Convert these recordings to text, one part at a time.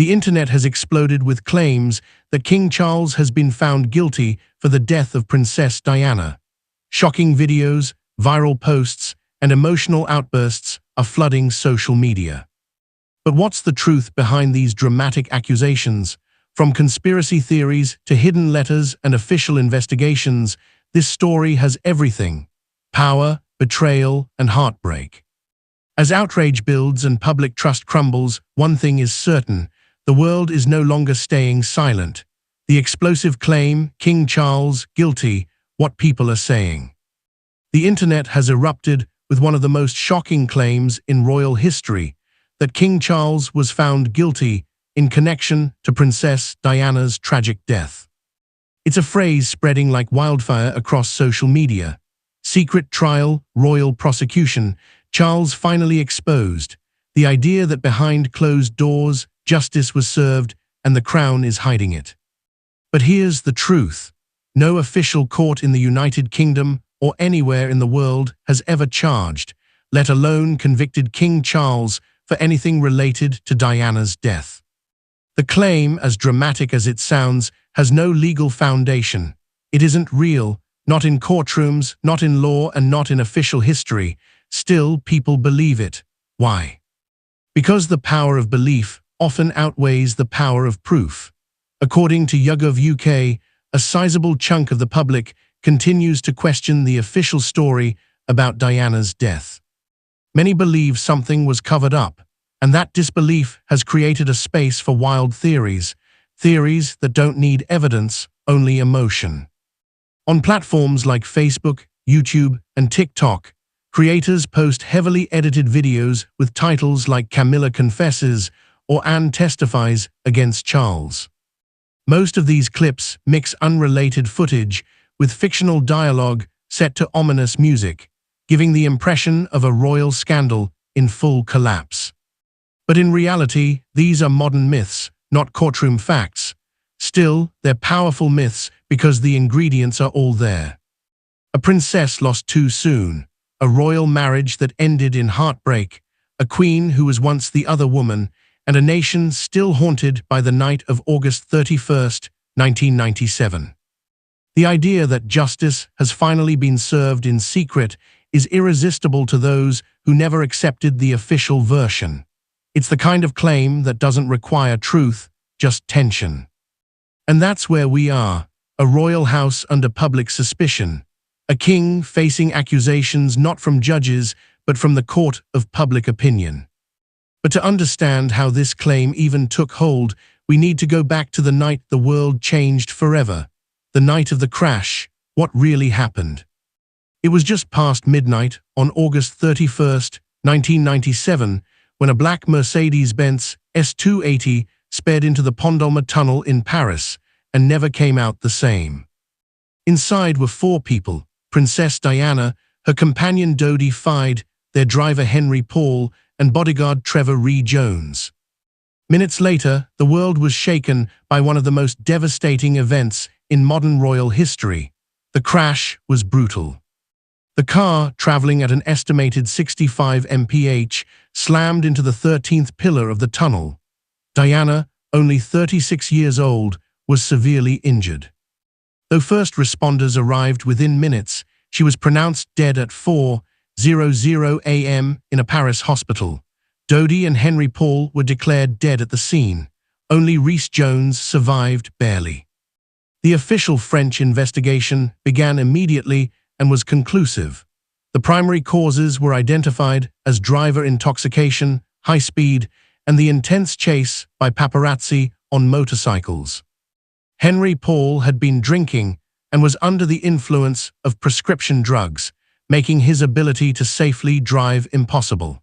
The internet has exploded with claims that King Charles has been found guilty for the death of Princess Diana. Shocking videos, viral posts, and emotional outbursts are flooding social media. But what's the truth behind these dramatic accusations? From conspiracy theories to hidden letters and official investigations, this story has everything: power, betrayal, and heartbreak. As outrage builds and public trust crumbles, one thing is certain: the world is no longer staying silent. The explosive claim, King Charles guilty, what people are saying. The internet has erupted with one of the most shocking claims in royal history, that King Charles was found guilty in connection to Princess Diana's tragic death. It's a phrase spreading like wildfire across social media. Secret trial, royal prosecution, Charles finally exposed. The idea that behind closed doors, justice was served and the crown is hiding it. But here's the truth. No official court in the United Kingdom or anywhere in the world has ever charged, let alone convicted King Charles for anything related to Diana's death. The claim, as dramatic as it sounds, has no legal foundation. It isn't real, not in courtrooms, not in law, and not in official history. Still, people believe it. Why? Because the power of belief often outweighs the power of proof. According to YouGov UK, a sizable chunk of the public continues to question the official story about Diana's death. Many believe something was covered up, and that disbelief has created a space for wild theories that don't need evidence, only emotion. On platforms like Facebook, YouTube, and TikTok, creators post heavily edited videos with titles like "Camilla Confesses" or "Anne Testifies Against Charles." Most of these clips mix unrelated footage with fictional dialogue set to ominous music, giving the impression of a royal scandal in full collapse. But in reality, these are modern myths, not courtroom facts. Still, they're powerful myths because the ingredients are all there. A princess lost too soon, a royal marriage that ended in heartbreak, a queen who was once the other woman, and a nation still haunted by the night of August 31st, 1997. The idea that justice has finally been served in secret is irresistible to those who never accepted the official version. It's the kind of claim that doesn't require truth, just tension. And that's where we are, a royal house under public suspicion, a king facing accusations not from judges but from the court of public opinion. But to understand how this claim even took hold, we need to go back to the night the world changed forever, the night of the crash. What really happened? It was just past midnight on August 31st, 1997, when a black Mercedes-Benz S280 sped into the Pondalma tunnel in Paris and never came out the same. Inside were 4 people: Princess Diana, her companion Dodie Fyed, their driver Henri Paul, and bodyguard Trevor Ree Jones. Minutes later, the world was shaken by one of the most devastating events in modern royal history. The crash was brutal. The car, traveling at an estimated 65 mph, slammed into the 13th pillar of the tunnel. Diana, only 36 years old, was severely injured. Though first responders arrived within minutes, she was pronounced dead at 4:00 a.m. in a Paris hospital. Dodie and Henri Paul were declared dead at the scene. Only Ree Jones survived barely. The official French investigation began immediately and was conclusive. The primary causes were identified as driver intoxication, high speed, and the intense chase by paparazzi on motorcycles. Henri Paul had been drinking and was under the influence of prescription drugs, making his ability to safely drive impossible.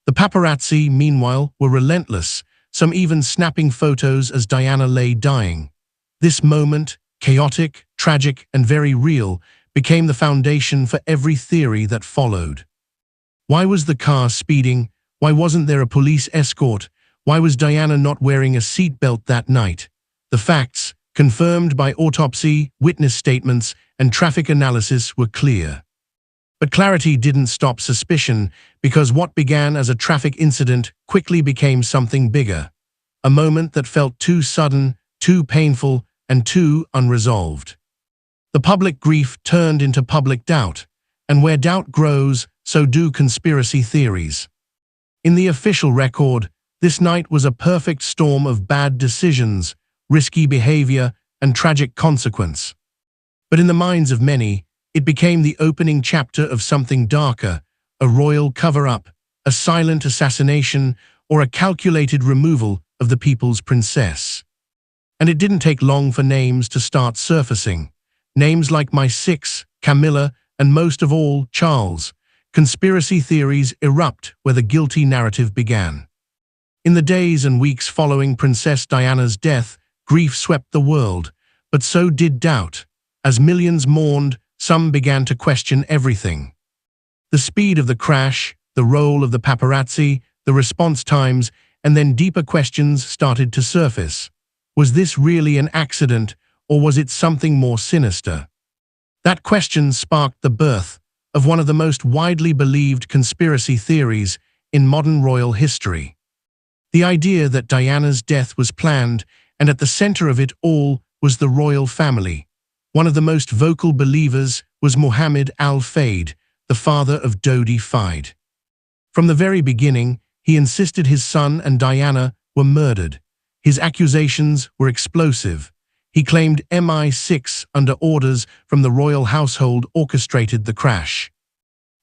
The paparazzi, meanwhile, were relentless, some even snapping photos as Diana lay dying. This moment, chaotic, tragic, and very real, became the foundation for every theory that followed. Why was the car speeding? Why wasn't there a police escort? Why was Diana not wearing a seatbelt that night? The facts, confirmed by autopsy, witness statements, and traffic analysis, were clear. But clarity didn't stop suspicion, because what began as a traffic incident quickly became something bigger. a moment that felt too sudden, too painful, and too unresolved. The public grief turned into public doubt, and where doubt grows, so do conspiracy theories. In the official record, this night was a perfect storm of bad decisions, risky behavior, and tragic consequence. But in the minds of many, it became the opening chapter of something darker, a royal cover-up, a silent assassination, or a calculated removal of the people's princess. And it didn't take long for names to start surfacing. Names like my six, Camilla, and most of all, Charles. Conspiracy theories erupt where the guilty narrative began. In the days and weeks following Princess Diana's death, grief swept the world, but so did doubt. As millions mourned, some began to question everything. The speed of the crash, the role of the paparazzi, the response times, and then deeper questions started to surface. Was this really an accident, or was it something more sinister? That question sparked the birth of one of the most widely believed conspiracy theories in modern royal history. The idea that Diana's death was planned, and at the center of it all was the royal family. One of the most vocal believers was Mohammed al-Fayed, the father of Dodie Fyed. From the very beginning, he insisted his son and Diana were murdered. His accusations were explosive. He claimed MI6 under orders from the royal household orchestrated the crash.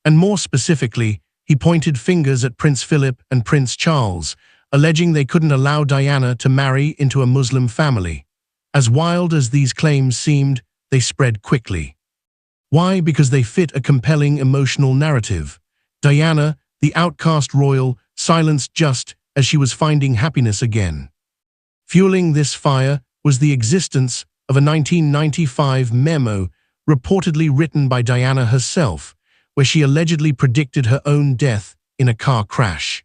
And more specifically, he pointed fingers at Prince Philip and Prince Charles, alleging they couldn't allow Diana to marry into a Muslim family. As wild as these claims seemed, they spread quickly. Why? Because they fit a compelling emotional narrative. Diana, the outcast royal, silenced just as she was finding happiness again. Fueling this fire was the existence of a 1995 memo reportedly written by Diana herself, where she allegedly predicted her own death in a car crash.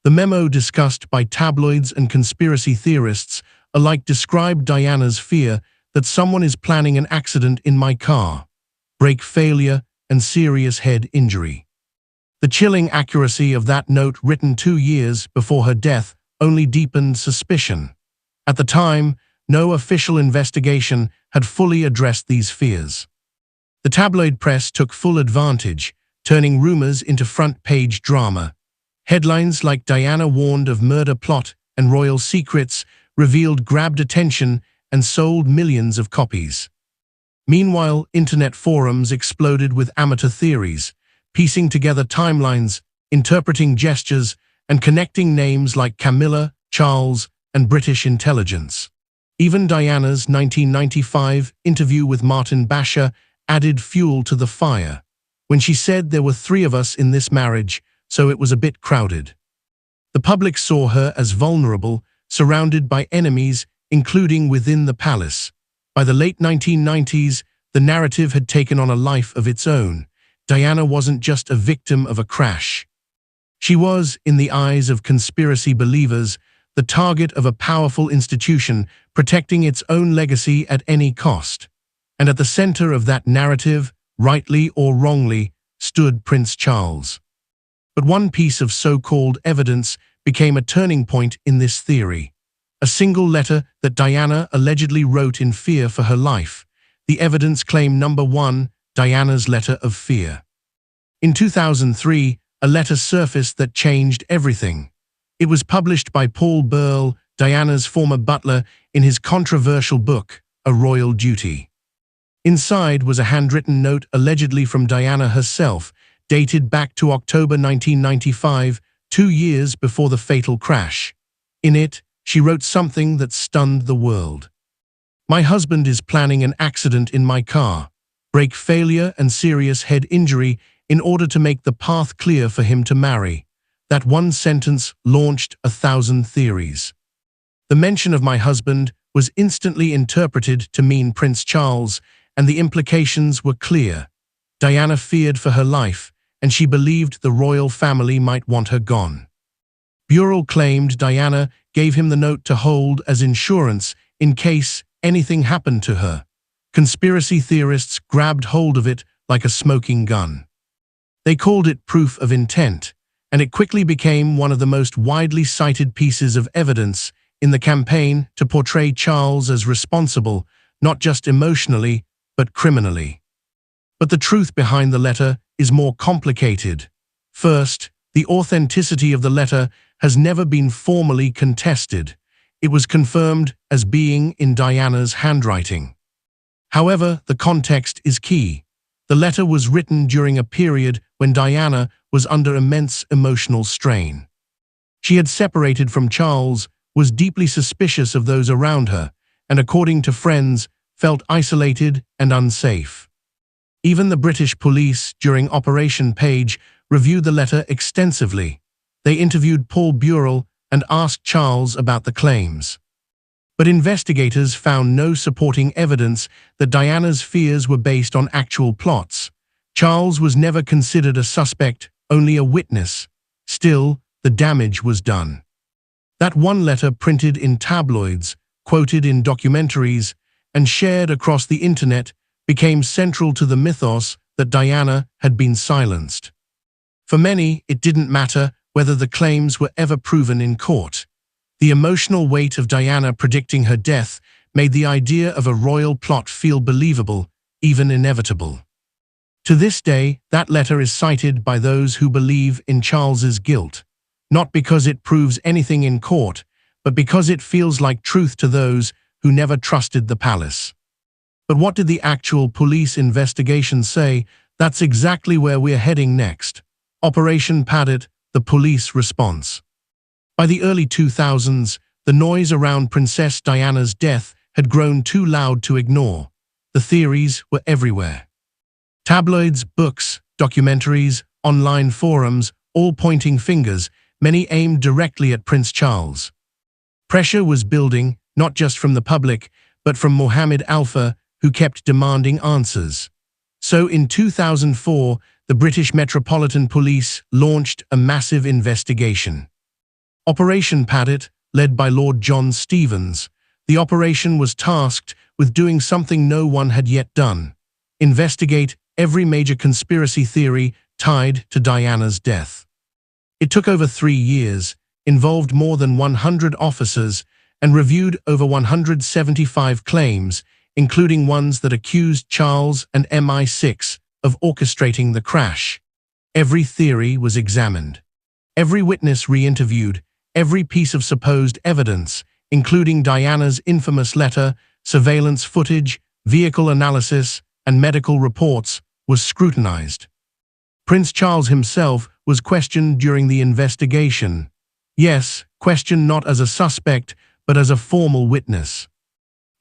The memo, discussed by tabloids and conspiracy theorists alike, described Diana's fear that someone is planning an accident in my car, brake failure, and serious head injury. The chilling accuracy of that note, written 2 years before her death, only deepened suspicion. At the time, no official investigation had fully addressed these fears. The tabloid press took full advantage, turning rumors into front-page drama. Headlines like "Diana warned of murder plot" and "Royal secrets revealed" grabbed attention and sold millions of copies. Meanwhile, internet forums exploded with amateur theories, piecing together timelines, interpreting gestures, and connecting names like Camilla, Charles, and British intelligence. Even Diana's 1995 interview with Martin Basher added fuel to the fire, when she said there were 3 of us in this marriage, so it was a bit crowded. The public saw her as vulnerable, surrounded by enemies, including within the palace. By the late 1990s, the narrative had taken on a life of its own. Diana wasn't just a victim of a crash. She was, in the eyes of conspiracy believers, the target of a powerful institution protecting its own legacy at any cost. And at the center of that narrative, rightly or wrongly, stood Prince Charles. But one piece of so-called evidence became a turning point in this theory. A single letter that Diana allegedly wrote in fear for her life. The evidence claim number 1, Diana's letter of fear. In 2003, a letter surfaced that changed everything. It was published by Paul Burl, Diana's former butler, in his controversial book, A Royal Duty. Inside was a handwritten note allegedly from Diana herself, dated back to October 1995, 2 years before the fatal crash. In it, she wrote something that stunned the world. "My husband is planning an accident in my car, brake failure and serious head injury in order to make the path clear for him to marry." That one sentence launched 1,000 theories. The mention of "my husband" was instantly interpreted to mean Prince Charles, and the implications were clear. Diana feared for her life, and she believed the royal family might want her gone. Burl claimed Diana gave him the note to hold as insurance in case anything happened to her. Conspiracy theorists grabbed hold of it like a smoking gun. They called it proof of intent, and it quickly became one of the most widely cited pieces of evidence in the campaign to portray Charles as responsible, not just emotionally, but criminally. But the truth behind the letter is more complicated. First, the authenticity of the letter has never been formally contested. It was confirmed as being in Diana's handwriting. However, the context is key. The letter was written during a period when Diana was under immense emotional strain. She had separated from Charles, was deeply suspicious of those around her, and according to friends, felt isolated and unsafe. Even the British police, during Operation Page, reviewed the letter extensively. They interviewed Paul Burrell and asked Charles about the claims. But investigators found no supporting evidence that Diana's fears were based on actual plots. Charles was never considered a suspect, only a witness. Still, the damage was done. That one letter, printed in tabloids, quoted in documentaries, and shared across the internet, became central to the mythos that Diana had been silenced. For many, it didn't matter whether the claims were ever proven in court. The emotional weight of Diana predicting her death made the idea of a royal plot feel believable, even inevitable. To this day, that letter is cited by those who believe in Charles's guilt, not because it proves anything in court, but because it feels like truth to those who never trusted the palace. But what did the actual police investigation say? That's exactly where we're heading next. Operation Paddock, the police response. By the early 2000s, the noise around Princess Diana's death had grown too loud to ignore. The theories were everywhere. Tabloids, books, documentaries, online forums, all pointing fingers, many aimed directly at Prince Charles. Pressure was building, not just from the public, but from Mohammed Alpha, who kept demanding answers. So in 2004, the British Metropolitan Police launched a massive investigation. Operation Paddock, led by Lord John Stevens, the operation was tasked with doing something no one had yet done: investigate every major conspiracy theory tied to Diana's death. It took over 3 years, involved more than 100 officers, and reviewed over 175 claims, including ones that accused Charles and MI6 of orchestrating the crash. Every theory was examined. Every witness re-interviewed. Every piece of supposed evidence, including Diana's infamous letter, surveillance footage, vehicle analysis, and medical reports, was scrutinized. Prince Charles himself was questioned during the investigation. Yes, questioned not as a suspect, but as a formal witness.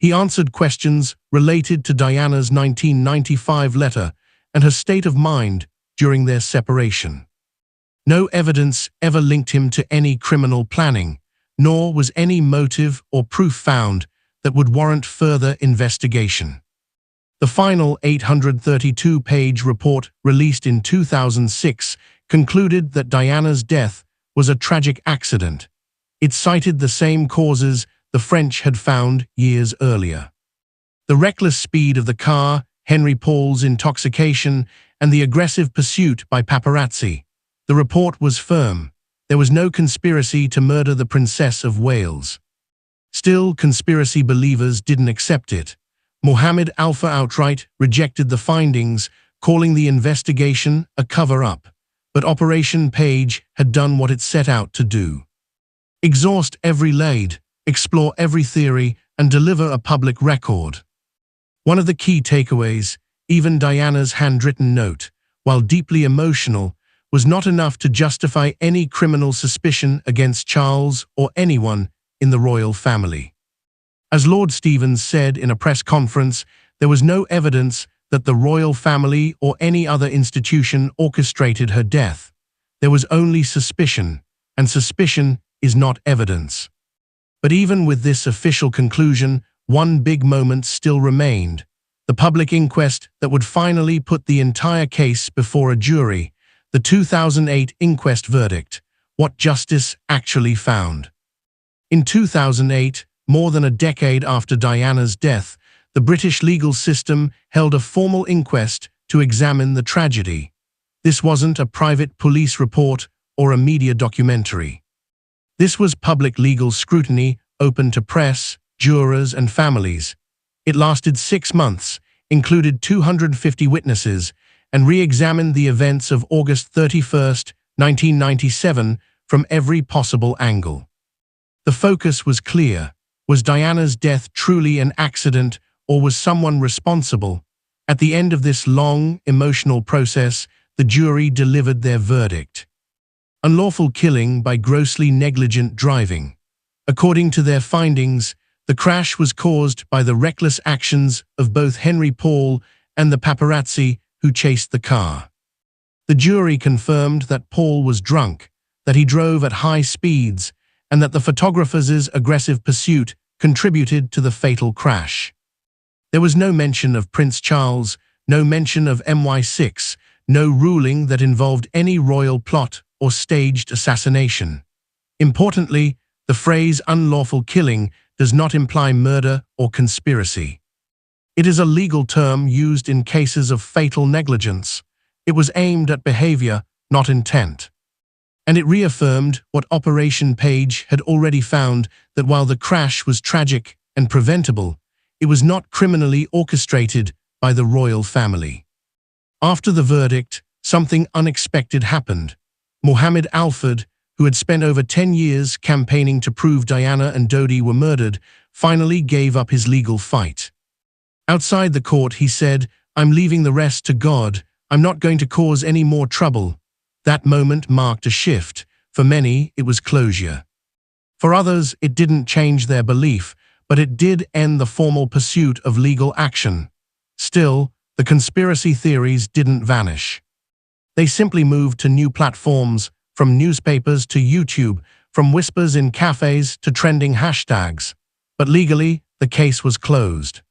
He answered questions related to Diana's 1995 letter and her state of mind during their separation. No evidence ever linked him to any criminal planning, nor was any motive or proof found that would warrant further investigation. The final 832-page report, released in 2006, concluded that Diana's death was a tragic accident. It cited the same causes the French had found years earlier: the reckless speed of the car, Henri Paul's intoxication, and the aggressive pursuit by paparazzi. The report was firm. There was no conspiracy to murder the Princess of Wales. Still, conspiracy believers didn't accept it. Mohammed Alpha outright rejected the findings, calling the investigation a cover-up. But Operation Page had done what it set out to do: exhaust every lead, explore every theory, and deliver a public record. One of the key takeaways: even Diana's handwritten note, while deeply emotional, was not enough to justify any criminal suspicion against Charles or anyone in the royal family. As Lord Stevens said in a press conference, there was no evidence that the royal family or any other institution orchestrated her death. There was only suspicion, and suspicion is not evidence. But even with this official conclusion, one big moment still remained: the public inquest that would finally put the entire case before a jury. The 2008 inquest verdict: what justice actually found. In 2008, more than a decade after Diana's death, the British legal system held a formal inquest to examine the tragedy. This wasn't a private police report or a media documentary. This was public legal scrutiny open to press, jurors, and families. It lasted 6 months, included 250 witnesses, and re-examined the events of August 31, 1997, from every possible angle. The focus was clear. Was Diana's death truly an accident, or was someone responsible? At the end of this long, emotional process, the jury delivered their verdict. Unlawful killing by grossly negligent driving. According to their findings, the crash was caused by the reckless actions of both Henri Paul and the paparazzi who chased the car. The jury confirmed that Paul was drunk, that he drove at high speeds, and that the photographer's aggressive pursuit contributed to the fatal crash. There was no mention of Prince Charles, no mention of MI6, no ruling that involved any royal plot or staged assassination. Importantly, the phrase unlawful killing does not imply murder or conspiracy. It is a legal term used in cases of fatal negligence. It was aimed at behavior, not intent. And it reaffirmed what Operation Page had already found, that while the crash was tragic and preventable, it was not criminally orchestrated by the royal family. After the verdict, something unexpected happened. Mohammed Alford, who had spent over 10 years campaigning to prove Diana and Dodie were murdered, finally gave up his legal fight. Outside the court, he said, "I'm leaving the rest to God. I'm not going to cause any more trouble." That moment marked a shift. For many, it was closure. For others, it didn't change their belief, but it did end the formal pursuit of legal action. Still, the conspiracy theories didn't vanish. They simply moved to new platforms, from newspapers to YouTube, from whispers in cafes to trending hashtags. But legally, the case was closed.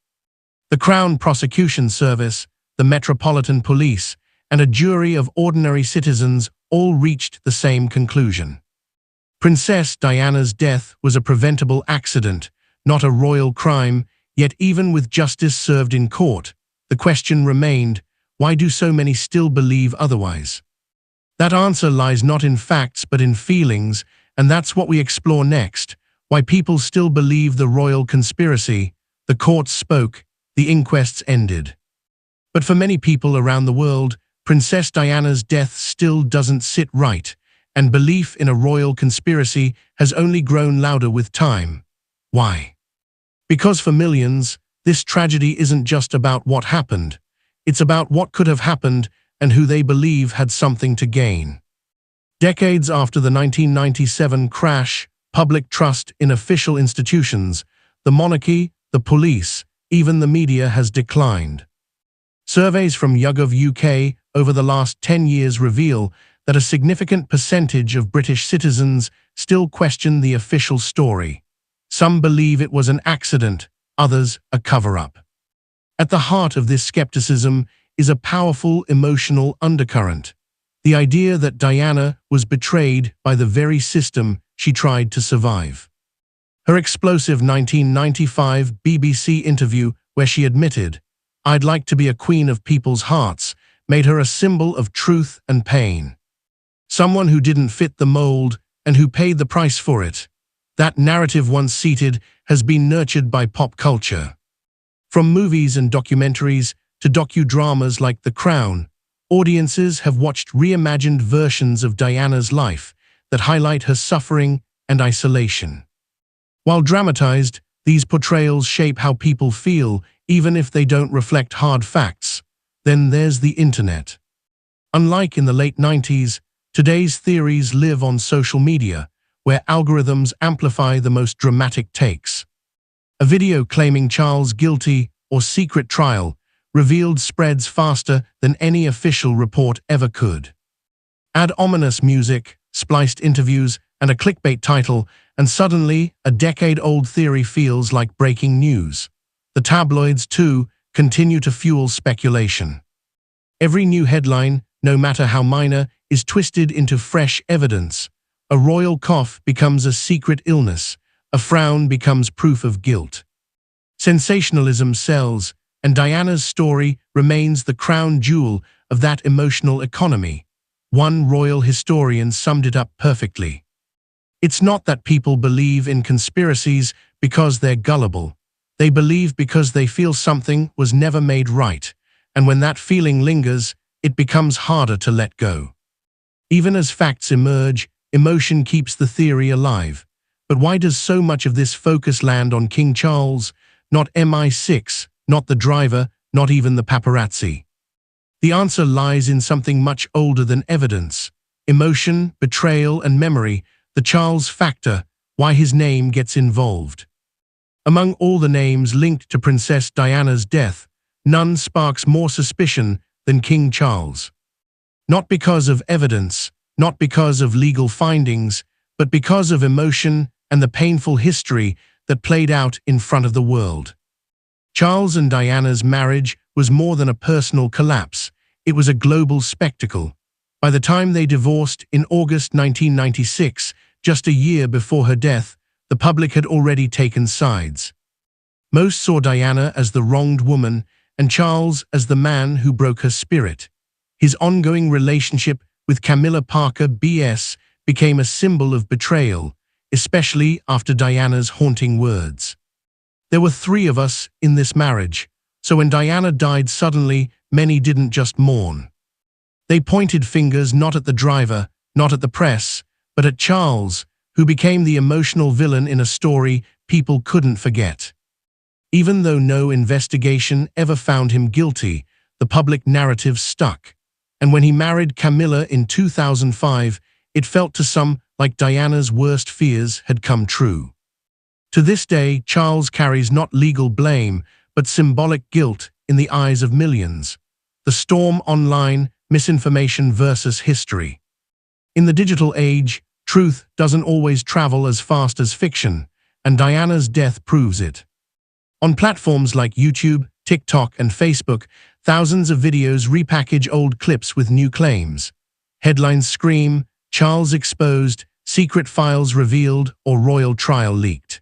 The Crown Prosecution Service, the Metropolitan Police, and a jury of ordinary citizens all reached the same conclusion. Princess Diana's death was a preventable accident, not a royal crime, yet even with justice served in court, the question remained, why do so many still believe otherwise? That answer lies not in facts but in feelings, and that's what we explore next, why people still believe the royal conspiracy. The courts spoke, the inquests ended. But for many people around the world, Princess Diana's death still doesn't sit right, and belief in a royal conspiracy has only grown louder with time. Why? Because for millions, this tragedy isn't just about what happened. It's about what could have happened and who they believe had something to gain. Decades after the 1997 crash, public trust in official institutions, the monarchy, the police, even the media has declined. Surveys from YouGov UK over the last 10 years reveal that a significant percentage of British citizens still question the official story. Some believe it was an accident, others a cover-up. At the heart of this skepticism is a powerful emotional undercurrent, the idea that Diana was betrayed by the very system she tried to survive. Her explosive 1995 BBC interview, where she admitted, "I'd like to be a queen of people's hearts," made her a symbol of truth and pain. Someone who didn't fit the mold and who paid the price for it. That narrative, once seated, has been nurtured by pop culture. From movies and documentaries to docudramas like The Crown, audiences have watched reimagined versions of Diana's life that highlight her suffering and isolation. While dramatized, these portrayals shape how people feel, even if they don't reflect hard facts. Then there's the internet. Unlike in the late 90s, today's theories live on social media, where algorithms amplify the most dramatic takes. A video claiming Charles guilty or secret trial revealed spreads faster than any official report ever could. Add ominous music, spliced interviews, and a clickbait title, and suddenly a decade-old theory feels like breaking news. The tabloids, too, continue to fuel speculation. Every new headline, no matter how minor, is twisted into fresh evidence. A royal cough becomes a secret illness. A frown becomes proof of guilt. Sensationalism sells, and Diana's story remains the crown jewel of that emotional economy. One royal historian summed it up perfectly. It's not that people believe in conspiracies because they're gullible. They believe because they feel something was never made right, and when that feeling lingers, it becomes harder to let go. Even as facts emerge, emotion keeps the theory alive. But why does so much of this focus land on King Charles, not MI6, not the driver, not even the paparazzi? The answer lies in something much older than evidence. Emotion, betrayal, and memory, the Charles factor, why his name gets involved. Among all the names linked to Princess Diana's death, none sparks more suspicion than King Charles. Not because of evidence, not because of legal findings, but because of emotion and the painful history that played out in front of the world. Charles and Diana's marriage was more than a personal collapse. It was a global spectacle. By the time they divorced in August 1996, just a year before her death, the public had already taken sides. Most saw Diana as the wronged woman and Charles as the man who broke her spirit. His ongoing relationship with Camilla Parker B.S. became a symbol of betrayal, especially after Diana's haunting words. There were 3 of us in this marriage, so when Diana died suddenly, many didn't just mourn. They pointed fingers not at the driver, not at the press, but at Charles, who became the emotional villain in a story people couldn't forget. Even though no investigation ever found him guilty, the public narrative stuck. And when he married Camilla in 2005, it felt to some like Diana's worst fears had come true. To this day, Charles carries not legal blame, but symbolic guilt in the eyes of millions. The storm online, misinformation versus history. In the digital age, truth doesn't always travel as fast as fiction, and Diana's death proves it. On platforms like YouTube, TikTok, and Facebook, thousands of videos repackage old clips with new claims. Headlines scream, Charles exposed, secret files revealed, or royal trial leaked.